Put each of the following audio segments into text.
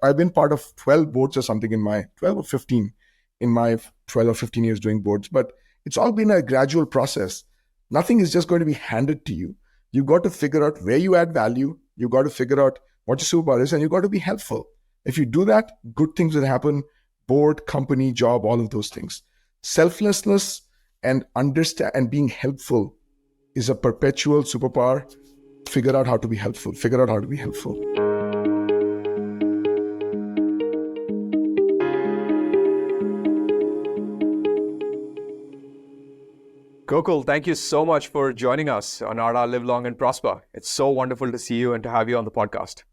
I've been part of 12 boards or something in my 12 or 15 in my 12 or 15 years doing boards, but it's all been a gradual process. Nothing is just going to be handed to you. You've got to figure out where you add value. You've got to figure out what your superpower is, and you've got to be helpful. If you do that, good things will happen. Board, company, job, all of those things. Selflessness and understand and being helpful is a perpetual superpower. Figure out how to be helpful. Figure out how to be helpful. Gokul, thank you so much for joining us on Arta Live Long and Prosper. It's so wonderful to see you and to have you on the podcast.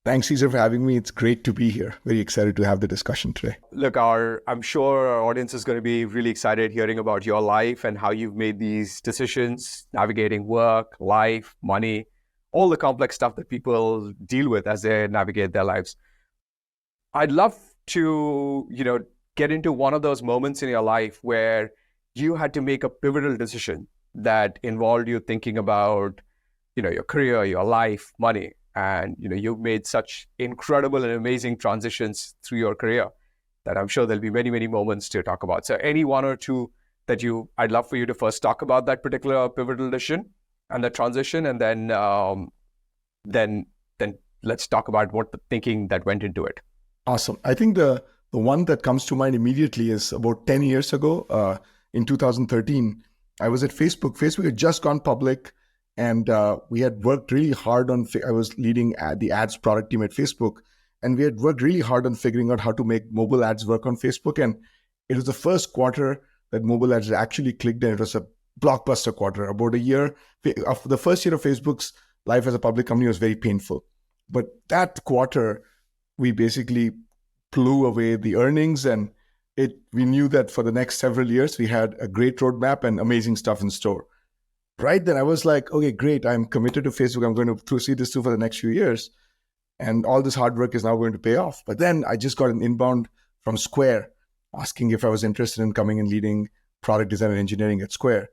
Thanks, Caesar, for having me. It's great to be here. Very excited to have the discussion today. Look, I'm sure our audience is going to be really excited hearing about your life and how you've made these decisions, navigating work, life, money, all the complex stuff that people deal with as they navigate their lives. I'd love to, get into one of those moments in your life where you had to make a pivotal decision that involved you thinking about, your career, your life, money. And, you've made such incredible and amazing transitions through your career that I'm sure there'll be many, many moments to talk about. So any one or two that I'd love for you to first talk about that particular pivotal decision and the transition, and then let's talk about what the thinking that went into it. Awesome. I think the one that comes to mind immediately is about 10 years ago, in 2013, I was at Facebook. Facebook had just gone public, and we had worked really hard on, I was leading the ads product team at Facebook, and we had worked really hard on figuring out how to make mobile ads work on Facebook. And it was the first quarter that mobile ads actually clicked, and it was a blockbuster quarter. About a year, the first year of Facebook's life as a public company was very painful. But that quarter, we basically blew away the earnings, and we knew that for the next several years, we had a great roadmap and amazing stuff in store. Right then, I was like, okay, great. I'm committed to Facebook. I'm going to see this through for the next few years. And all this hard work is now going to pay off. But then I just got an inbound from Square asking if I was interested in coming and leading product design and engineering at Square.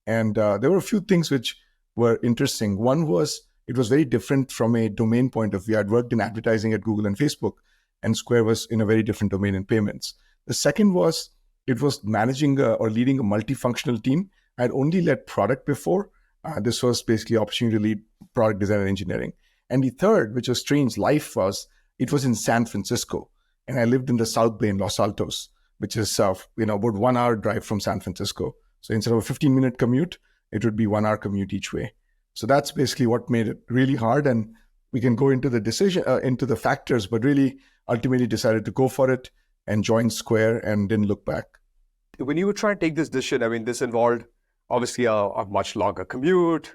And there were a few things which were interesting. One was, it was very different from a domain point of view. I'd worked in advertising at Google and Facebook, and Square was in a very different domain in payments. The second was, it was managing or leading a multifunctional team. I'd only led product before. This was basically opportunity to lead product design and engineering. And the third, which was strange, it was in San Francisco. And I lived in the South Bay in Los Altos, which is about 1 hour drive from San Francisco. So instead of a 15-minute commute, it would be 1 hour commute each way. So that's basically what made it really hard. And we can go into the decision, into the factors, but really ultimately decided to go for it and joined Square and didn't look back. When you were trying to take this decision, this involved obviously a much longer commute.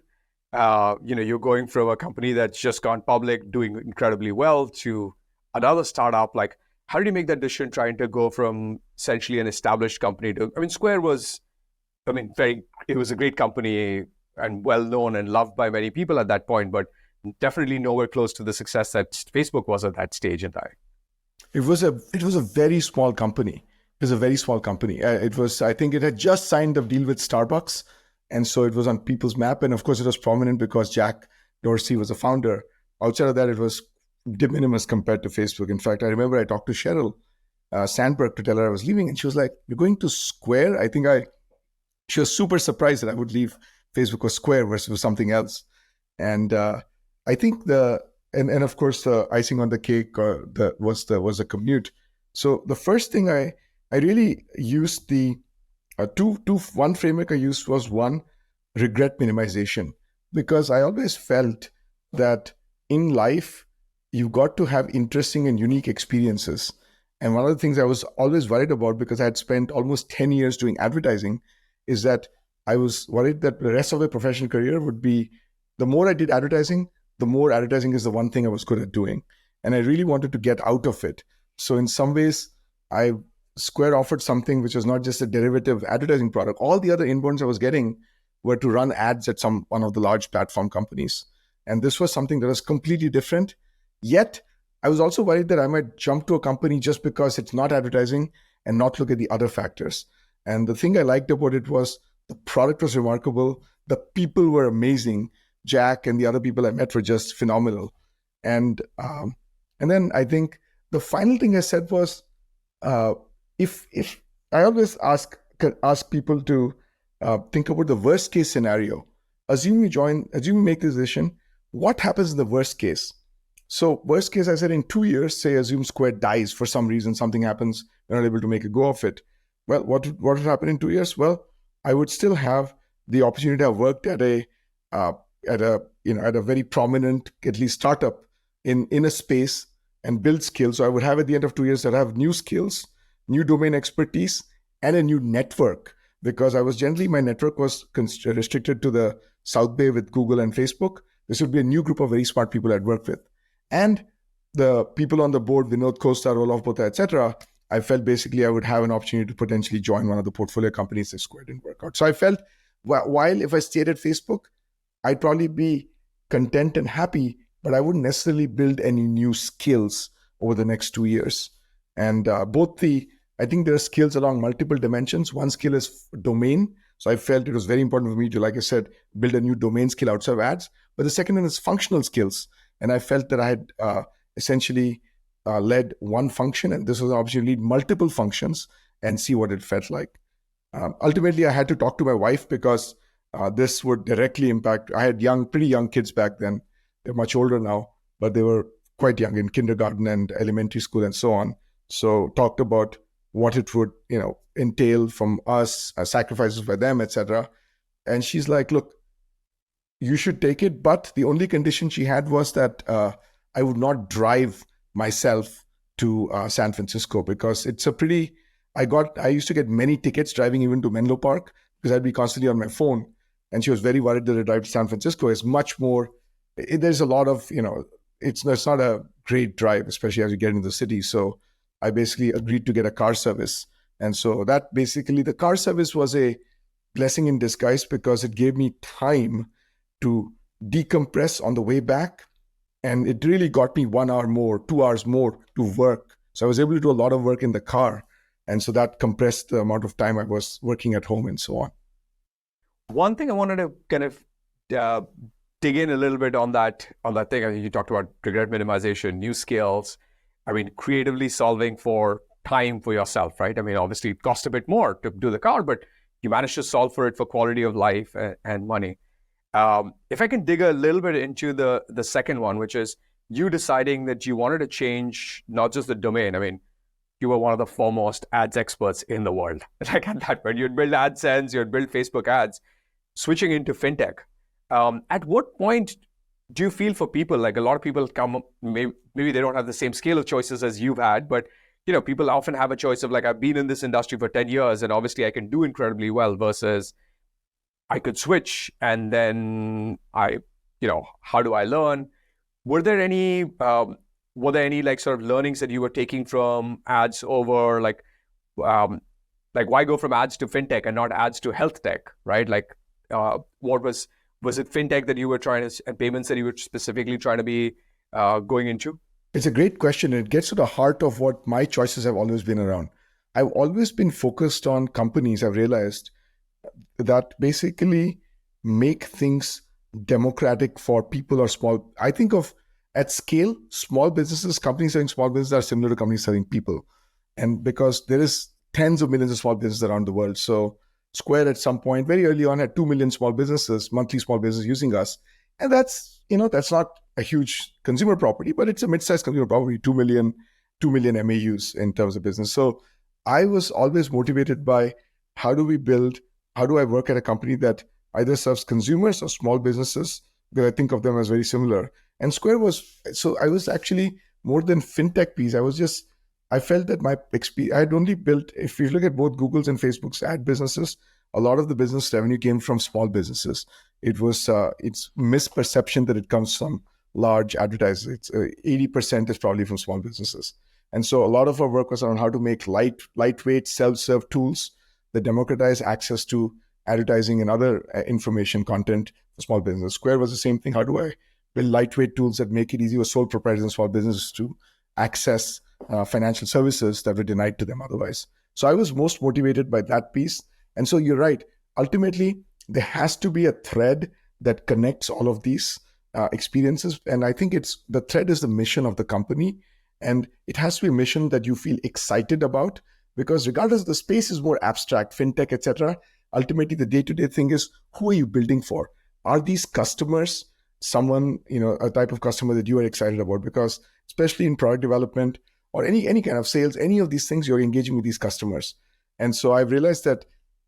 You're going from a company that's just gone public, doing incredibly well, to another startup. Like, how did you make that decision trying to go from essentially an established company to, Square was, it was a great company and well known and loved by many people at that point, but definitely nowhere close to the success that Facebook was at that stage in time. It was a very small company. It was a very small company. I think it had just signed a deal with Starbucks. And so it was on people's map. And of course, it was prominent because Jack Dorsey was a founder. Outside of that, it was de minimis compared to Facebook. In fact, I remember I talked to Sheryl Sandberg to tell her I was leaving. And she was like, "You're going to Square?" She was super surprised that I would leave Facebook or Square versus something else. And I think and of course, the icing on the cake was the commute. So the first thing I really used one framework I used was one, regret minimization, because I always felt that in life, you've got to have interesting and unique experiences. And one of the things I was always worried about, because I had spent almost 10 years doing advertising, is that I was worried that the rest of my professional career would be, the more I did advertising, the more advertising is the one thing I was good at doing. And I really wanted to get out of it. So in some ways, Square offered something which was not just a derivative advertising product. All the other inbounds I was getting were to run ads at one of the large platform companies. And this was something that was completely different. Yet, I was also worried that I might jump to a company just because it's not advertising and not look at the other factors. And the thing I liked about it was the product was remarkable. The people were amazing. Jack and the other people I met were just phenomenal. And then I think the final thing I said was, uh, if I always ask people to think about the worst case scenario. Assume you make this decision. What happens in the worst case? So worst case, I said in 2 years, say assume Square dies for some reason, something happens, we're not able to make a go of it. Well, what would happen in 2 years? Well, I would still have the opportunity. I worked at uh, at a very prominent, at least startup in a space and build skills. So I would have at the end of 2 years that I have new skills, new domain expertise, and a new network. Because I was generally my network was restricted to the South Bay with Google and Facebook. This would be a new group of very smart people I'd work with, and the people on the board, Vinod Costa, Roloff Botha, etc. I felt basically I would have an opportunity to potentially join one of the portfolio companies that Square didn't work out. So I felt while if I stayed at Facebook, I'd probably be content and happy, but I wouldn't necessarily build any new skills over the next 2 years. And I think there are skills along multiple dimensions. One skill is domain. So I felt it was very important for me to, like I said, build a new domain skill outside of ads. But the second one is functional skills. And I felt that I had essentially led one function, and this was an opportunity to lead multiple functions and see what it felt like. Ultimately, I had to talk to my wife because this would directly impact. I had pretty young kids back then. They're much older now, but they were quite young in kindergarten and elementary school and so on. So talked about what it would, entail from us, sacrifices for them, etc. And she's like, "Look, you should take it, but the only condition she had was that I would not drive myself to San Francisco, because it's a pretty. I used to get many tickets driving even to Menlo Park because I'd be constantly on my phone, and she was very worried that the drive to San Francisco is much more. There's a lot of it's not a great drive, especially as you get into the city. So I basically agreed to get a car service, and so that basically the car service was a blessing in disguise because it gave me time to decompress on the way back. And it really got me 1 hour more, 2 hours more to work. So I was able to do a lot of work in the car. And so that compressed the amount of time I was working at home and so on. One thing I wanted to kind of dig in a little bit on that thing. I mean, you talked about regret minimization, new skills. I mean, creatively solving for time for yourself, right? I mean, obviously it cost a bit more to do the car, but you managed to solve for it for quality of life and money. If I can dig a little bit into the second one, which is you deciding that you wanted to change not just the domain. I mean, you were one of the foremost ads experts in the world. Like at that point, you'd build AdSense, you'd build Facebook ads, switching into fintech. At what point do you feel for people, like a lot of people come, maybe they don't have the same scale of choices as you've had, but people often have a choice of like, I've been in this industry for 10 years and obviously I can do incredibly well versus I could switch and then how do I learn? Were there any like sort of learnings that you were taking from ads over like why go from ads to fintech and not ads to health tech, right? Like what was it fintech that you were trying to, and payments that you were specifically trying to be going into? It's a great question. It gets to the heart of what my choices have always been around. I've always been focused on companies, I've realized, that basically make things democratic for people or small. I think of at scale, small businesses, companies serving small businesses are similar to companies serving people. And because there is tens of millions of small businesses around the world. So Square at some point, very early on, had 2 million small businesses, monthly small businesses using us. And that's not a huge consumer property, but it's a mid-sized consumer property, 2 million MAUs in terms of business. So I was always motivated by how do I work at a company that either serves consumers or small businesses, because I think of them as very similar. And Square I was actually more than fintech piece. I felt that my experience, I had only built, if you look at both Google's and Facebook's ad businesses, a lot of the business revenue came from small businesses. It's misperception that it comes from large advertisers. It's 80% is probably from small businesses. And so a lot of our work was on how to make lightweight self-serve tools that democratize access to advertising and other information content for small business. Square was the same thing. How do I build lightweight tools that make it easy for sole proprietors and small businesses to access financial services that were denied to them otherwise? So I was most motivated by that piece. And so you're right. Ultimately, there has to be a thread that connects all of these experiences. And I think the thread is the mission of the company. And it has to be a mission that you feel excited about, because regardless, the space is more abstract, fintech, etc. Ultimately, the day-to-day thing is, who are you building for? Are these customers someone, a type of customer that you are excited about? Because especially in product development or any kind of sales, any of these things, you're engaging with these customers. And so I've realized that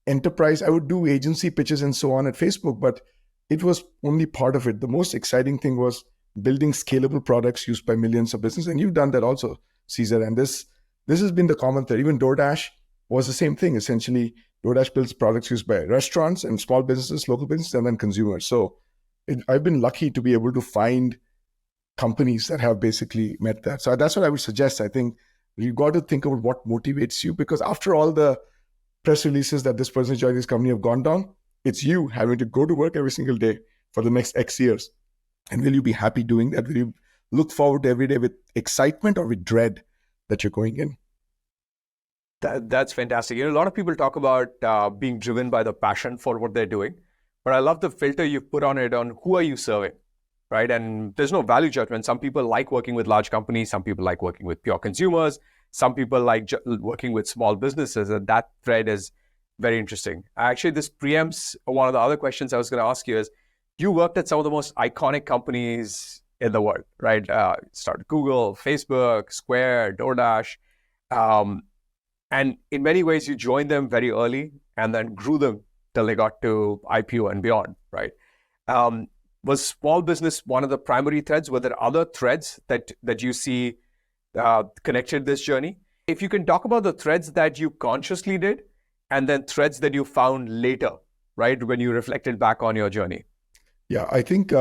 enterprise, I would do agency pitches and so on at Facebook, but it was only part of it. The most exciting thing was building scalable products used by millions of businesses. And you've done that also, Caesar. And this has been the common thread. Even DoorDash was the same thing. Essentially, DoorDash builds products used by restaurants and small businesses, local businesses, and then consumers. So I've been lucky to be able to find companies that have basically met that. So that's what I would suggest. I think you got to think about what motivates you, because after all the press releases that this person joined this company have gone down, it's you having to go to work every single day for the next X years. And will you be happy doing that? Will you look forward to every day with excitement or with dread that you're going in? That's fantastic. A lot of people talk about being driven by the passion for what they're doing, but I love the filter you put on it on who are you serving, right? And there's no value judgment. Some people like working with large companies. Some people like working with pure consumers. Some people like working with small businesses, and that thread is very interesting. Actually, this preempts one of the other questions I was going to ask you is, you worked at some of the most iconic companies in the world, right? Started Google, Facebook, Square, DoorDash. And in many ways, you joined them very early and then grew them till they got to IPO and beyond, right? Was small business one of the primary threads? Were there other threads that you see connected this journey? If you can talk about the threads that you consciously did and then threads that you found later, right, when you reflected back on your journey. Yeah, I think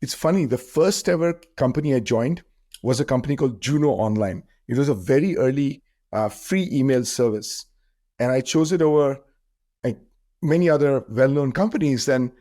it's funny. The first ever company I joined was a company called Juno Online. It was a very early free email service. And I chose it over many other well-known companies. And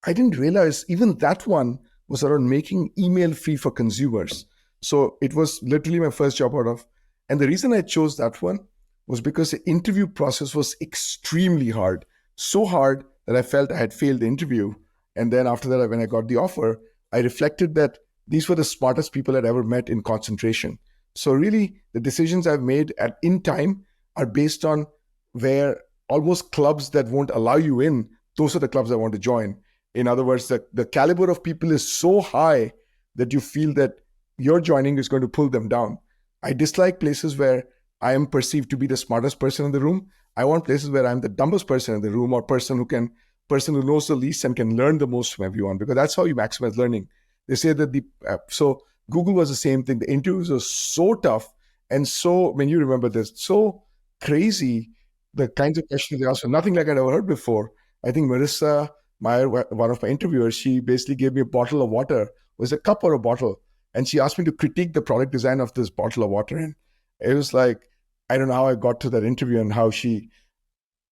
I didn't realize even that one was around making email free for consumers. So it was literally my first job out of. And the reason I chose that one was because the interview process was extremely hard. So hard that I felt I had failed the interview. And then after that, when I got the offer, I reflected that these were the smartest people I'd ever met in concentration. So really, the decisions I've made in time are based on where almost clubs that won't allow you in, those are the clubs I want to join. In other words, the caliber of people is so high that you feel that your joining is going to pull them down. I dislike places where I am perceived to be the smartest person in the room. I want places where I'm the dumbest person in the room, or person who knows the least and can learn the most from everyone, because that's how you maximize learning. They say that so Google was the same thing. The interviews were so tough and so, when you remember this, so crazy, the kinds of questions they asked, nothing like I'd ever heard before. I think Marissa Meyer, one of my interviewers, she basically gave me a bottle of water. It was a cup or a bottle. And she asked me to critique the product design of this bottle of water. And it was like, I don't know how I got to that interview and how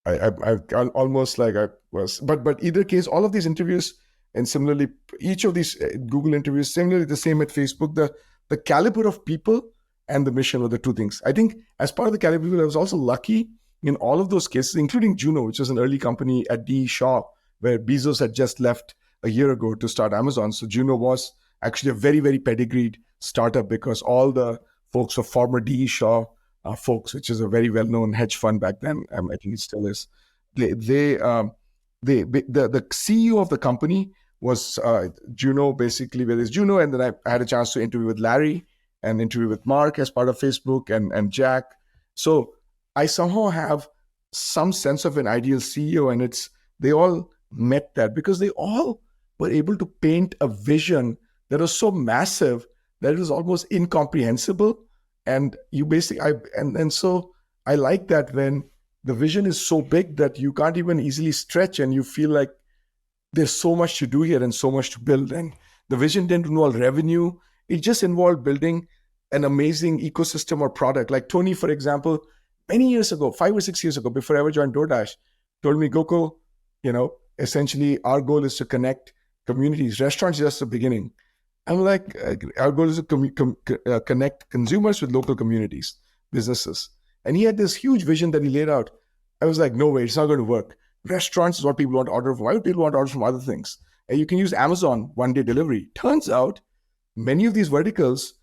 I almost like I was, but either case, all of these interviews, and similarly, each of these Google interviews, similarly the same at Facebook, the caliber of people and the mission were the two things. I think as part of the caliber of people, I was also lucky in all of those cases, including Juno, which was an early company at D. Shaw, where Bezos had just left a year ago to start Amazon. So Juno was actually a very, very pedigreed startup, because all the folks were former D. Shaw folks, which is a very well-known hedge fund back then. I think it still is. The CEO of the company was Juno, basically, where there's Juno. And then I had a chance to interview with Larry and interview with Mark as part of Facebook, and Jack. So I somehow have some sense of an ideal CEO, and they all met that because they all were able to paint a vision that was so massive that it was almost incomprehensible. And you basically, so I like that when the vision is so big that you can't even easily stretch, and you feel like there's so much to do here and so much to build. And the vision didn't involve revenue. It just involved building an amazing ecosystem or product. Like Tony, for example, many years ago, 5 or 6 years ago, before I ever joined DoorDash, told me, Gokul, essentially our goal is to connect communities. Restaurants is just the beginning. I'm like, our goal is to connect consumers with local communities, businesses. And he had this huge vision that he laid out. I was like, no way, it's not going to work. Restaurants is what people want to order from. Why would people want to order from other things? And you can use Amazon one-day delivery. Turns out, many of these verticals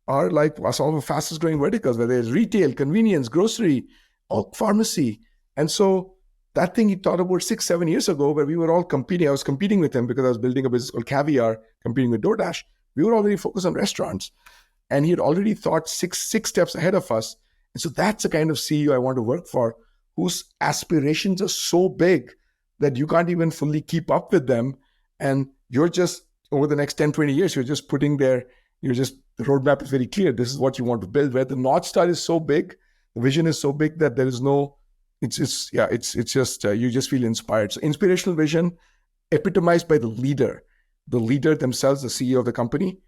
are like some of the fastest growing verticals, whether it's retail, convenience, grocery, or pharmacy. And so that thing he thought about 6, 7 years ago, where we were all competing. I was competing with him because I was building a business called Caviar, competing with DoorDash. We were already focused on restaurants, and he had already thought six steps ahead of us. And so that's the kind of CEO I want to work for, whose aspirations are so big that you can't even fully keep up with them. And you're just, over the next 10, 20 years, you're just putting there, the roadmap is very clear. This is what you want to build, where the North Star is so big, the vision is so big that there is no, it's just, you just feel inspired. So inspirational vision epitomized by the leader themselves, the CEO of the company,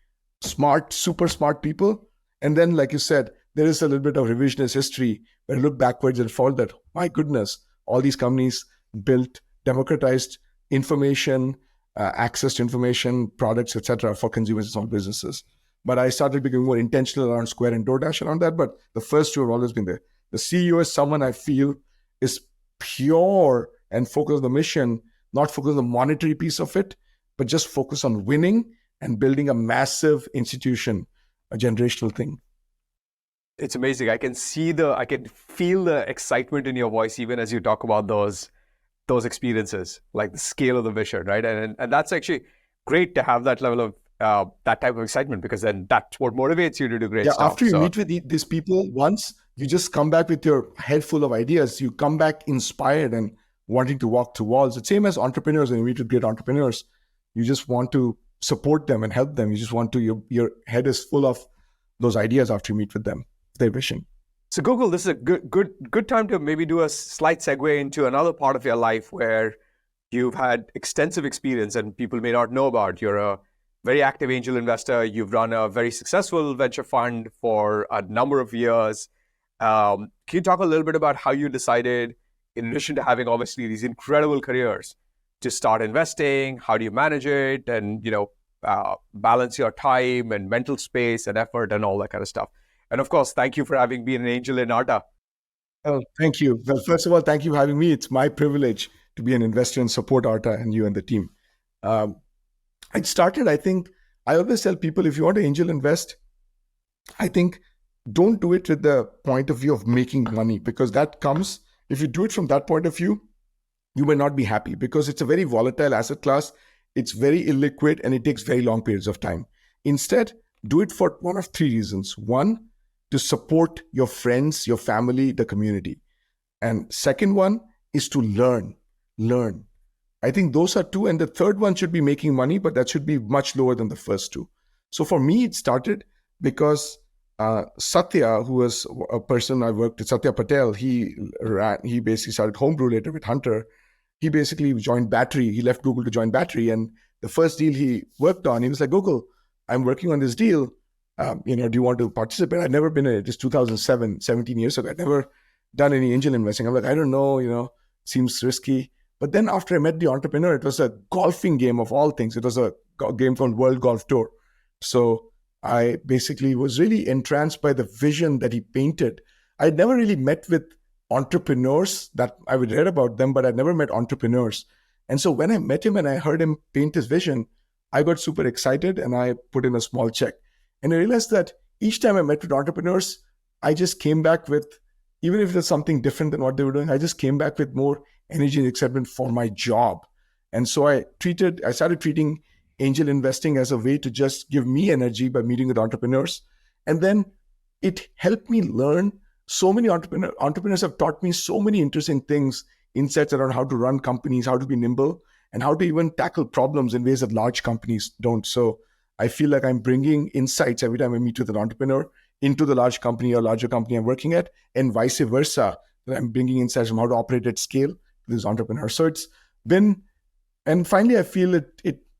smart, super smart people. And then, like you said, there is a little bit of revisionist history where I look backwards and fall that, my goodness, all these companies built democratized information, access to information, products, etc., for consumers and small businesses. But I started becoming more intentional around Square and DoorDash around that. But the first two have always been there. The CEO is someone I feel is pure and focused on the mission, not focused on the monetary piece of it, but just focused on winning and building a massive institution, a generational thing. It's amazing. I can feel the excitement in your voice even as you talk about those experiences, like the scale of the vision, right? And that's actually great to have that level of that type of excitement, because then that's what motivates you to do great stuff. After you meet with these people once, you just come back with your head full of ideas. You come back inspired and wanting to walk through walls. The same as entrepreneurs. When you meet with great entrepreneurs, you just want to support them and help them. You just want to, your head is full of those ideas after you meet with them, their vision. So Gokul, this is a good time to maybe do a slight segue into another part of your life where you've had extensive experience and people may not know about. You're a very active angel investor. You've run a very successful venture fund for a number of years. Can you talk a little bit about how you decided, in addition to having obviously these incredible careers, to start investing? How do you manage it, and balance your time and mental space and effort and all that kind of stuff? And of course, thank you for having been an angel in Arta. Oh, thank you. Well, first of all, thank you for having me. It's my privilege to be an investor and support Arta and you and the team. I think, I always tell people, if you want to angel invest, I think don't do it with the point of view of making money, because that comes, if you do it from that point of view, you may not be happy, because it's a very volatile asset class. It's very illiquid and it takes very long periods of time. Instead, do it for one of three reasons. One, to support your friends, your family, the community. And second one is to learn. I think those are two. And the third one should be making money, but that should be much lower than the first two. So for me, it started because Satya, who was a person I worked with, Satya Patel, he basically started Homebrew later with Hunter. He basically joined Battery. He left Google to join Battery. And the first deal he worked on, he was like, Gokul, I'm working on this deal. Do you want to participate? I'd never been in it. It's 2007, 17 years ago. I'd never done any angel investing. I'm like, I don't know, seems risky. But then after I met the entrepreneur, it was a golfing game of all things. It was a game called World Golf Tour. So I basically was really entranced by the vision that he painted. I'd never really met with entrepreneurs. That I would read about them, but I'd never met entrepreneurs. And so when I met him and I heard him paint his vision, I got super excited and I put in a small check. And I realized that each time I met with entrepreneurs, I just came back with, even if it was something different than what they were doing, I just came back with more energy and excitement for my job. And so I started treating angel investing as a way to just give me energy by meeting with entrepreneurs. And then it helped me learn. So many entrepreneurs have taught me so many interesting things, insights around how to run companies, how to be nimble, and how to even tackle problems in ways that large companies don't. So I feel like I'm bringing insights every time I meet with an entrepreneur into the large company or larger company I'm working at, and vice versa. I'm bringing insights from how to operate at scale to these entrepreneurs. So it's been, and finally, I feel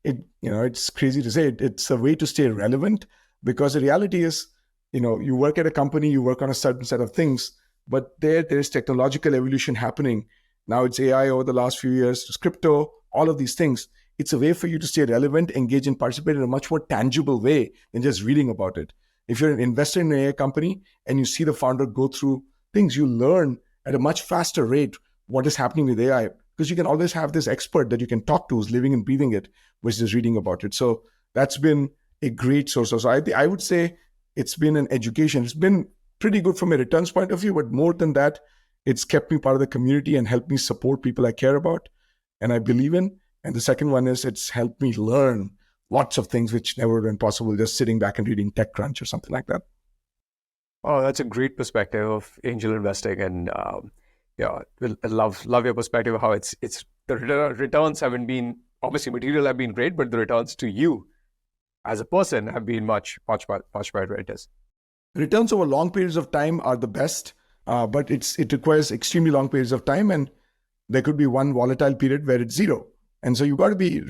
it's crazy to say it. It's a way to stay relevant, because the reality is, you work at a company, you work on a certain set of things, but there's technological evolution happening. Now it's AI over the last few years, it's crypto, all of these things. It's a way for you to stay relevant, engage and participate in a much more tangible way than just reading about it. If you're an investor in an AI company and you see the founder go through things, you learn at a much faster rate what is happening with AI, because you can always have this expert that you can talk to who's living and breathing it versus reading about it. So that's been a great source. So I would say it's been an education. It's been pretty good from a returns point of view, but more than that, it's kept me part of the community and helped me support people I care about and I believe in. And the second one is it's helped me learn lots of things which never would have been possible just sitting back and reading TechCrunch or something like that. Oh, that's a great perspective of angel investing, and yeah, I love your perspective of how it's the returns haven't been, obviously material have been great, but the returns to you as a person have been much better. It is. Returns over long periods of time are the best, but it requires extremely long periods of time, and there could be one volatile period where it's zero. And so you got to be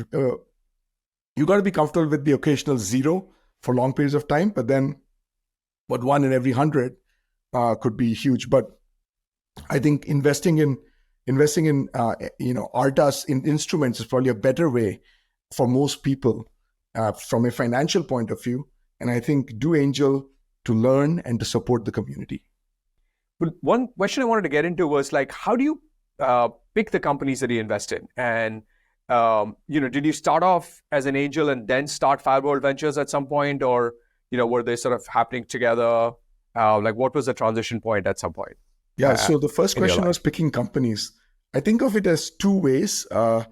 comfortable with the occasional zero for long periods of time, but one in every 100 could be huge. But I think investing in Arta's in instruments is probably a better way for most people from a financial point of view. And I think do angel to learn and to support the community. But one question I wanted to get into was like, how do you pick the companies that you invest in? And did you start off as an angel and then start Firebolt Ventures at some point, or were they sort of happening together? Like, what was the transition point at some point? Yeah. So the first question was picking companies. I think of it as two ways, or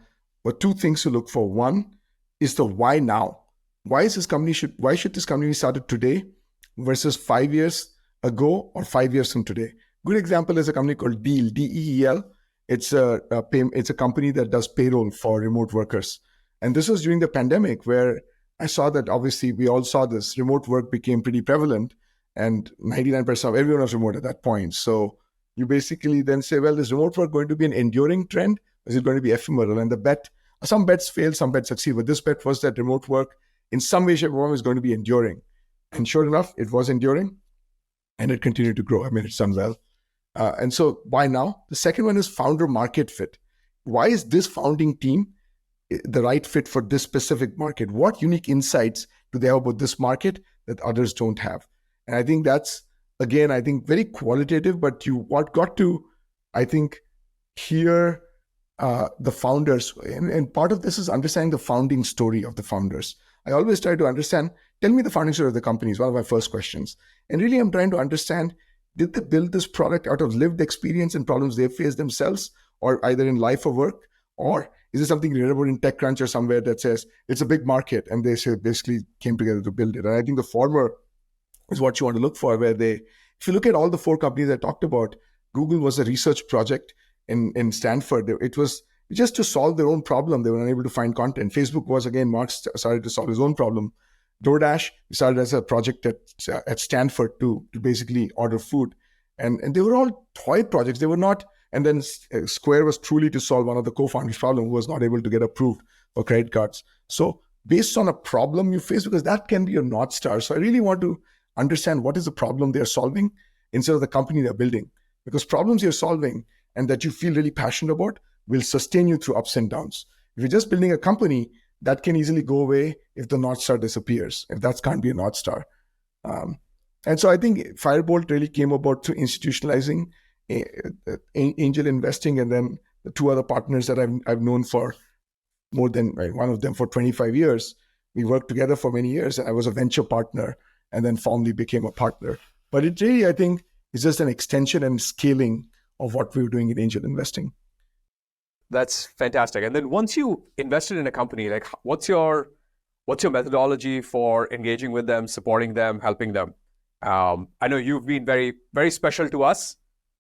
two things to look for. One is the why now. Why should this company be started today versus 5 years ago or 5 years from today? Good example is a company called Deel, DEEL. It's a company that does payroll for remote workers. And this was during the pandemic where I saw that obviously we all saw this. Remote work became pretty prevalent and 99% of everyone was remote at that point. So you basically then say, well, is remote work going to be an enduring trend? Or is it going to be ephemeral? And some bets fail, some bets succeed. But this bet was that remote work in some way, shape, or form is going to be enduring. And sure enough, it was enduring and it continued to grow. I mean, it's done well. And so why now? The second one is founder market fit. Why is this founding team the right fit for this specific market? What unique insights do they have about this market that others don't have? And I think that's, again, very qualitative, but you got to, I think, hear the founders. And part of this is understanding the founding story of the founders. I always try to understand, tell me the founding story of the company is one of my first questions. And really, I'm trying to understand, did they build this product out of lived experience and problems they faced themselves, or either in life or work? Or is it something read about in TechCrunch or somewhere that says it's a big market and they basically came together to build it? And I think the former is what you want to look for, if you look at all the 4 companies I talked about, Google was a research project in Stanford. It was just to solve their own problem. They were unable to find content. Facebook was, again, Mark started to solve his own problem. DoorDash started as a project at Stanford to basically order food. And they were all toy projects. They were not, and then Square was truly to solve one of the co-founders' problem, who was not able to get approved for credit cards. So based on a problem you face, because that can be your North Star. So I really want to understand what is the problem they're solving instead of the company they're building. Because problems you're solving and that you feel really passionate about will sustain you through ups and downs. If you're just building a company, that can easily go away if the North Star disappears, if that can't be a North Star. And so I think Firebolt really came about through institutionalizing angel investing, and then the 2 other partners that I've known for more than one of them for 25 years. We worked together for many years, and I was a venture partner and then formally became a partner. But it really, I think, is just an extension and scaling of what we were doing in angel investing. That's fantastic. And then once you invested in a company, like what's your methodology for engaging with them, supporting them, helping them? I know you've been very, very special to us.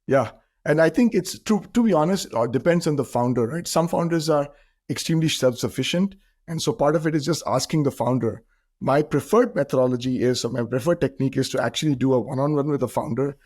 Yeah. And I think it's to be honest, it depends on the founder, right? Some founders are extremely self-sufficient. And so part of it is just asking the founder. My preferred methodology is, or my preferred technique is to actually do a one-on-one with the founder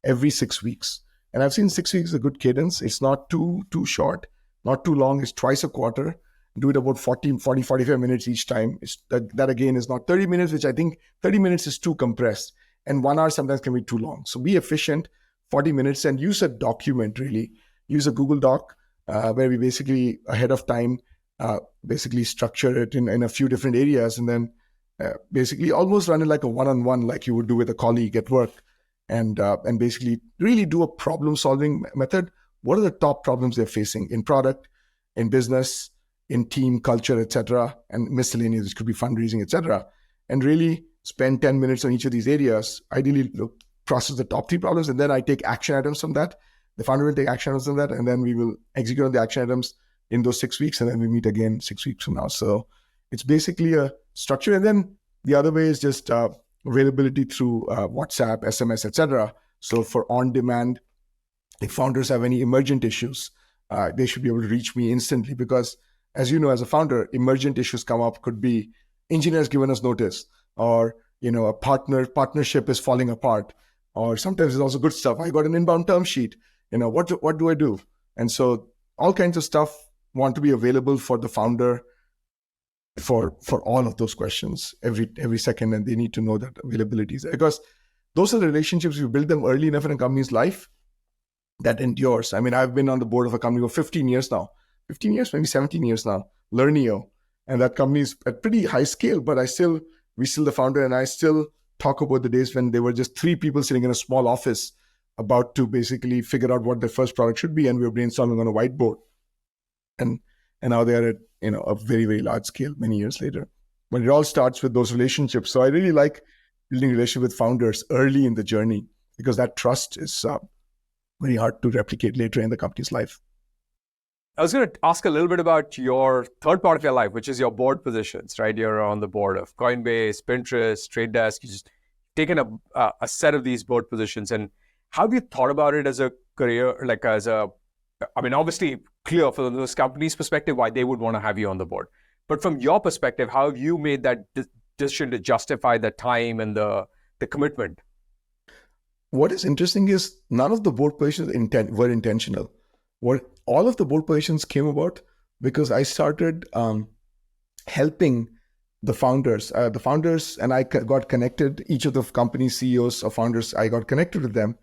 every 6 weeks. And I've seen 6 weeks is a good cadence. It's not too short, not too long. It's twice a quarter. Do it about 45 minutes each time. That again is not 30 minutes, which I think 30 minutes is too compressed. And 1 hour sometimes can be too long. So be efficient, 40 minutes, and use a document really. Use a Google Doc where we basically ahead of time basically structure it in a few different areas, and then basically almost run it like a one-on-one, like you would do with a colleague at work, and basically really do a problem-solving method. What are the top problems they're facing in product, in business, in team culture, etc., and miscellaneous, which could be fundraising, etc., and really spend 10 minutes on each of these areas, ideally process the top 3 problems, and then I take action items from that. The founder will take action items from that, and then we will execute on the action items in those 6 weeks, and then we meet again 6 weeks from now. So it's basically a structure. And then the other way is just availability through WhatsApp, SMS, etc. So for on-demand, if founders have any emergent issues, they should be able to reach me instantly, because as you know, as a founder, emergent issues come up. Could be engineers giving us notice, or a partnership is falling apart, or sometimes it's also good stuff. I got an inbound term sheet. What do I do? And so all kinds of stuff want to be available for the founder for all of those questions every second, and they need to know that availability is there, because those are the relationships you build them early enough in a company's life that endures. I mean, I've been on the board of a company for 15 years now, 15 years, maybe 17 years now, Learneo. And that company is at pretty high scale, but we still the founder and I still talk about the days when there were just 3 people sitting in a small office about to basically figure out what their first product should be. And we were brainstorming on a whiteboard. And now they are at, a very, very large scale many years later. But it all starts with those relationships. So I really like building relationship with founders early in the journey, because that trust is very hard to replicate later in the company's life. I was going to ask a little bit about your third part of your life, which is your board positions, right? You're on the board of Coinbase, Pinterest, Trade Desk. You just taken a set of these board positions. And how have you thought about it as a career, obviously clear from those companies' perspective why they would want to have you on the board. But from your perspective, how have you made that decision to justify the time and the commitment? What is interesting is none of the board positions were intentional. All of the board positions came about because I started helping the founders. The founders and I got connected. Each of the company CEOs or founders, I got connected with them.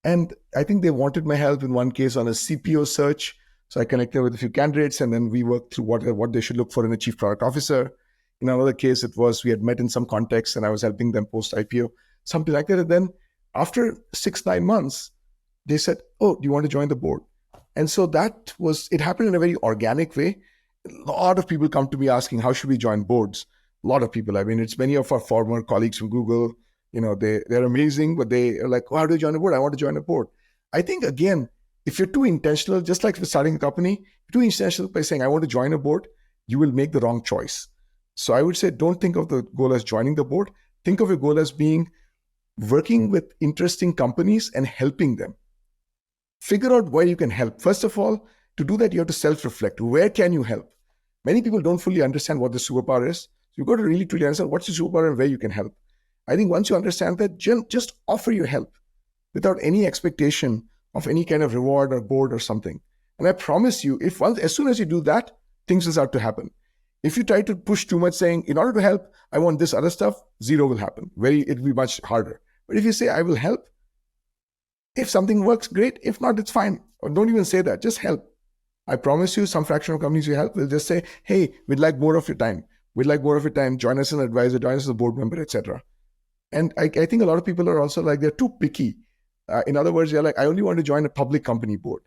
And I think they wanted my help in one case on a CPO search. So I connected with a few candidates, and then we worked through what they should look for in a chief product officer. In another case, it was we had met in some context and I was helping them post IPO, something like that. And then after 6-9 months, they said, "Oh, do you want to join the board?" And so it happened in a very organic way. A lot of people come to me asking, how should we join boards? A lot of people. I mean, it's many of our former colleagues from Google. They're amazing, but they are like, how do I join a board? I want to join a board. I think, again, if you're too intentional, just like for starting a company, if you're too intentional by saying, I want to join a board, you will make the wrong choice. So I would say, don't think of the goal as joining the board. Think of your goal as working with interesting companies and helping them. Figure out where you can help. First of all, to do that, you have to self-reflect. Where can you help? Many people don't fully understand what the superpower is. So you've got to really truly understand what's the superpower and where you can help. I think once you understand that, just offer your help without any expectation of any kind of reward or board or something. And I promise you, as soon as you do that, things will start to happen. If you try to push too much saying, in order to help, I want this other stuff, zero will happen. It'll be much harder. But if you say, I will help, if something works, great. If not, it's fine. Or don't even say that. Just help. I promise you, some fraction of companies you help will just say, hey, we'd like more of your time. We'd like more of your time. Join us as an advisor, join us as a board member, etc. And I think a lot of people are also like, they're too picky. In other words, they're like, I only want to join a public company board.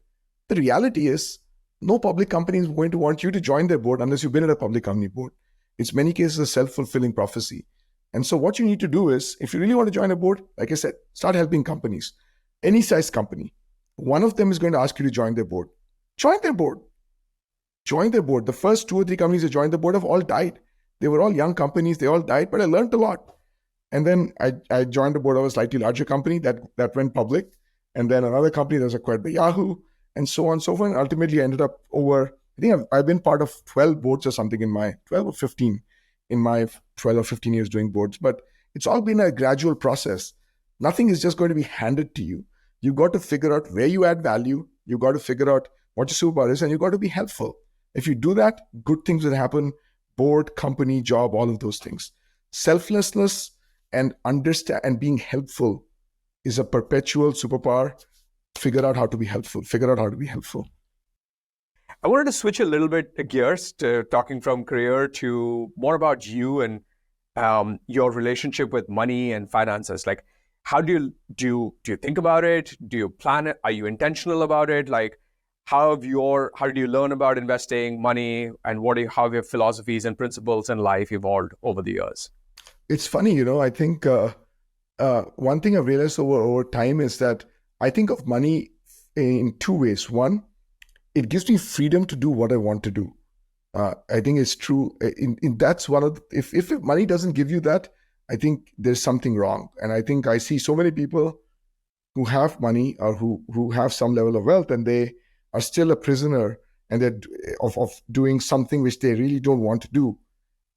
The reality is, no public company is going to want you to join their board unless you've been at a public company board. It's many cases a self-fulfilling prophecy. And so what you need to do is, if you really want to join a board, like I said, start helping companies. Any size company. One of them is going to ask you to join their board. Join their board. Join their board. The first 2 or 3 companies that joined the board have all died. They were all young companies. They all died, but I learned a lot. And then I joined the board of a slightly larger company that went public. And then another company that was acquired by Yahoo, and so on and so forth. And ultimately, I ended up I've been part of 12 boards or something 12 or 15 in my 12 or 15 years doing boards. But it's all been a gradual process. Nothing is just going to be handed to you. You've got to figure out where you add value. You've got to figure out what your superpower is, and you've got to be helpful. If you do that, good things will happen. Board, company, job, all of those things. Selflessness and understand and being helpful is a perpetual superpower. Figure out how to be helpful. I wanted to switch a little bit gears to talking from career to more about you and your relationship with money and finances. Like, how do you think about it? Do you plan it? Are you intentional about it? Like, how did you learn about investing money, and how have your philosophies and principles in life evolved over the years? it's funny, I think one thing I've realized over time is that I think of money in two ways. One, it gives me freedom to do what I want to do. I think it's true. That's one of if money doesn't give you that, I think there's something wrong. And I think I see so many people who have money or who have some level of wealth, and they are still a prisoner and they're of doing something which they really don't want to do.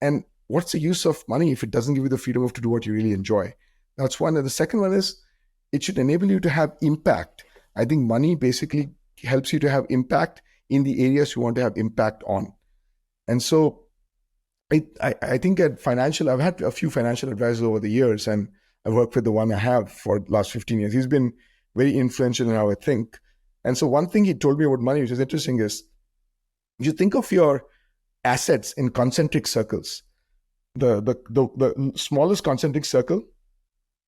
And what's the use of money if it doesn't give you the freedom of to do what you really enjoy? That's one. And the second one is it should enable you to have impact. I think money basically helps you to have impact in the areas you want to have impact on. And so I think I've had a few financial advisors over the years, and I worked with the one I have for the last 15 years. He's been very influential in how I think. And so one thing he told me about money, which is interesting, is you think of your assets in concentric circles. The smallest concentric circle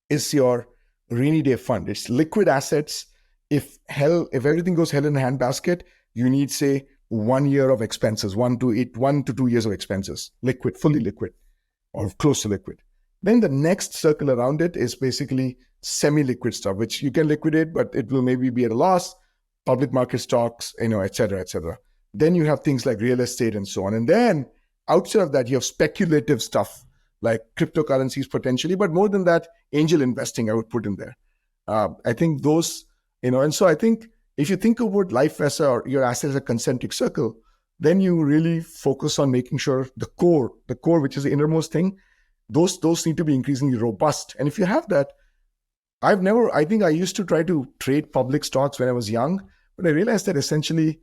is your rainy day fund. It's liquid assets. If everything goes hell in a handbasket, you need, say, 1 year of expenses, 1 to 2 years of expenses, liquid, fully liquid, or close to liquid. Then the next circle around it is basically semi-liquid stuff, which you can liquidate, but it will maybe be at a loss, public market stocks, et cetera, et cetera. Then you have things like real estate and so on. And then outside of that, you have speculative stuff like cryptocurrencies potentially, but more than that, angel investing I would put in there. I think those, and so I think if you think about life as your assets as a concentric circle, then you really focus on making sure the core, which is the innermost thing, those need to be increasingly robust. And if you have that, I think I used to try to trade public stocks when I was young, but I realized that essentially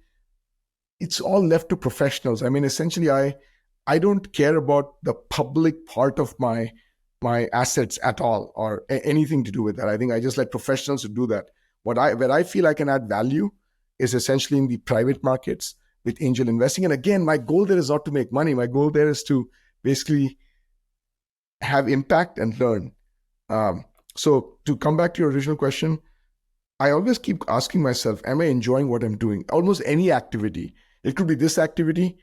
it's all left to professionals. I mean, essentially I don't care about the public part of my assets at all or anything to do with that. I think I just let professionals to do that. Where I feel I can add value is essentially in the private markets with angel investing. And again, my goal there is not to make money. My goal there is to basically have impact and learn. So to come back to your original question, I always keep asking myself, am I enjoying what I'm doing? Almost any activity. It could be this activity,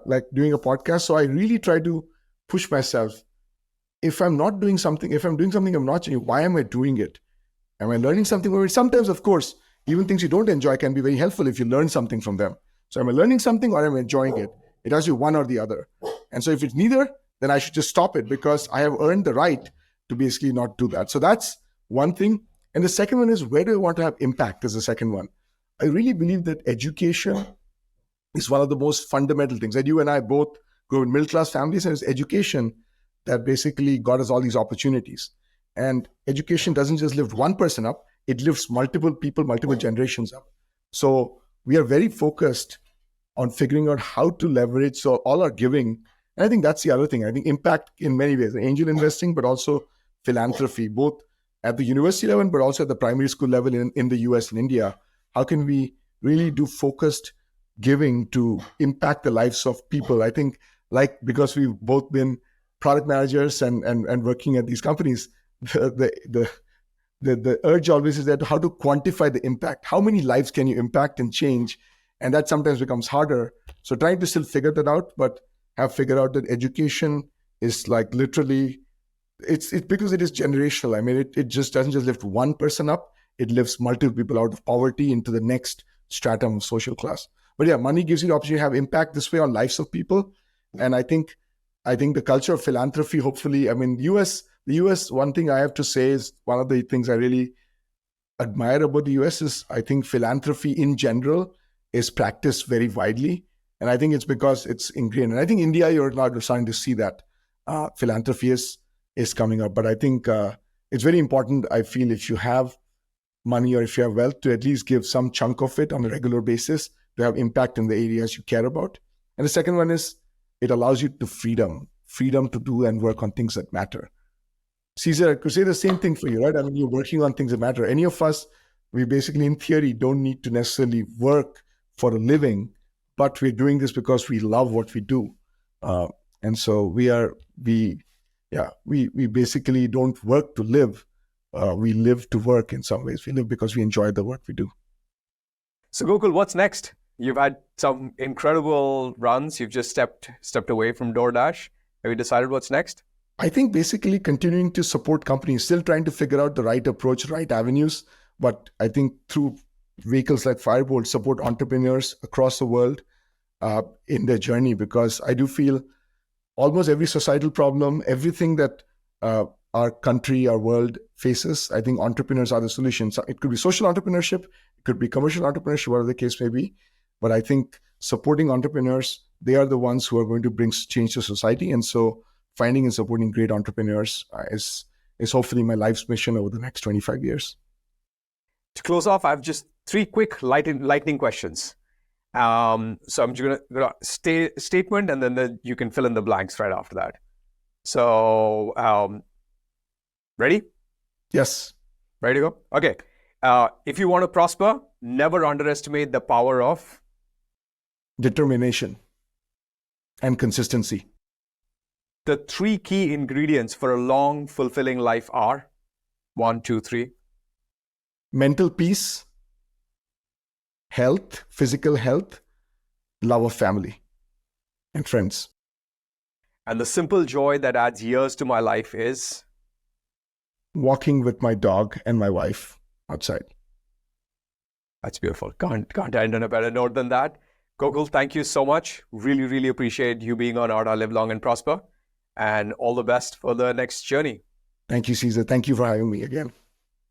like doing a podcast. So I really try to push myself. If I'm doing something I'm not enjoying, why am I doing it? Am I learning something? Sometimes, of course, even things you don't enjoy can be very helpful if you learn something from them. So am I learning something or am I enjoying it? It has to be one or the other. And so if it's neither, then I should just stop it because I have earned the right to basically not do that. So that's one thing. And the second one is, where do I want to have impact is the second one. I really believe that education is one of the most fundamental things. And you and I both grew up in middle-class families, and it's education that basically got us all these opportunities. And education doesn't just lift one person up, it lifts multiple people, multiple generations up. So we are very focused on figuring out how to leverage so all our giving. And I think that's the other thing. I think impact in many ways, angel investing, but also philanthropy, both at the university level, but also at the primary school level in the US and India. How can we really do focused giving to impact the lives of people? I think because we've both been product managers and working at these companies, the urge always is that how to quantify the impact. How many lives can you impact and change? And that sometimes becomes harder. So trying to still figure that out, but have figured out that education is like literally, it's because it is generational. I mean, it just doesn't just lift one person up. It lifts multiple people out of poverty into the next stratum of social class. But yeah, money gives you the opportunity to have impact this way on lives of people. And I think the culture of philanthropy, hopefully, I mean, the US, one thing I have to say is one of the things I really admire about the US is I think philanthropy in general is practiced very widely. And I think it's because it's ingrained. And I think India, you're now starting to see that philanthropy is coming up. But I think it's very important, I feel, if you have money or if you have wealth, to at least give some chunk of it on a regular basis to have impact in the areas you care about. And the second one is it allows you to freedom to do and work on things that matter. Caesar, I could say the same thing for you, right? I mean, you're working on things that matter. Any of us, we basically, in theory, don't need to necessarily work for a living, but we're doing this because we love what we do. And so we basically don't work to live. We live to work in some ways. We live because we enjoy the work we do. So Gokul, what's next? You've had some incredible runs. You've just stepped away from DoorDash. Have you decided what's next? I think basically continuing to support companies, still trying to figure out the right approach, right avenues. But I think through vehicles like Firebolt, support entrepreneurs across the world in their journey, because I do feel almost every societal problem, everything that our country, our world faces, I think entrepreneurs are the solution. So it could be social entrepreneurship, it could be commercial entrepreneurship, whatever the case may be. But I think supporting entrepreneurs, they are the ones who are going to bring change to society. And so finding and supporting great entrepreneurs is hopefully my life's mission over the next 25 years. To close off, I have just 3 quick lightning questions. So I'm just gonna statement, and then you can fill in the blanks right after that. So, ready? Yes. Ready to go? Okay. If you want to prosper, never underestimate the power of Determination and consistency. the 3 key ingredients for a long, fulfilling life are 1, 2, 3. Mental peace, health, physical health, love of family and friends. And the simple joy that adds years to my life is Walking with my dog and my wife outside. That's beautiful. Can't end on a better note than that. Gokul, thank you so much. Really, really appreciate you being on Arta Live Long and Prosper. And all the best for the next journey. Thank you, Caesar. Thank you for having me again.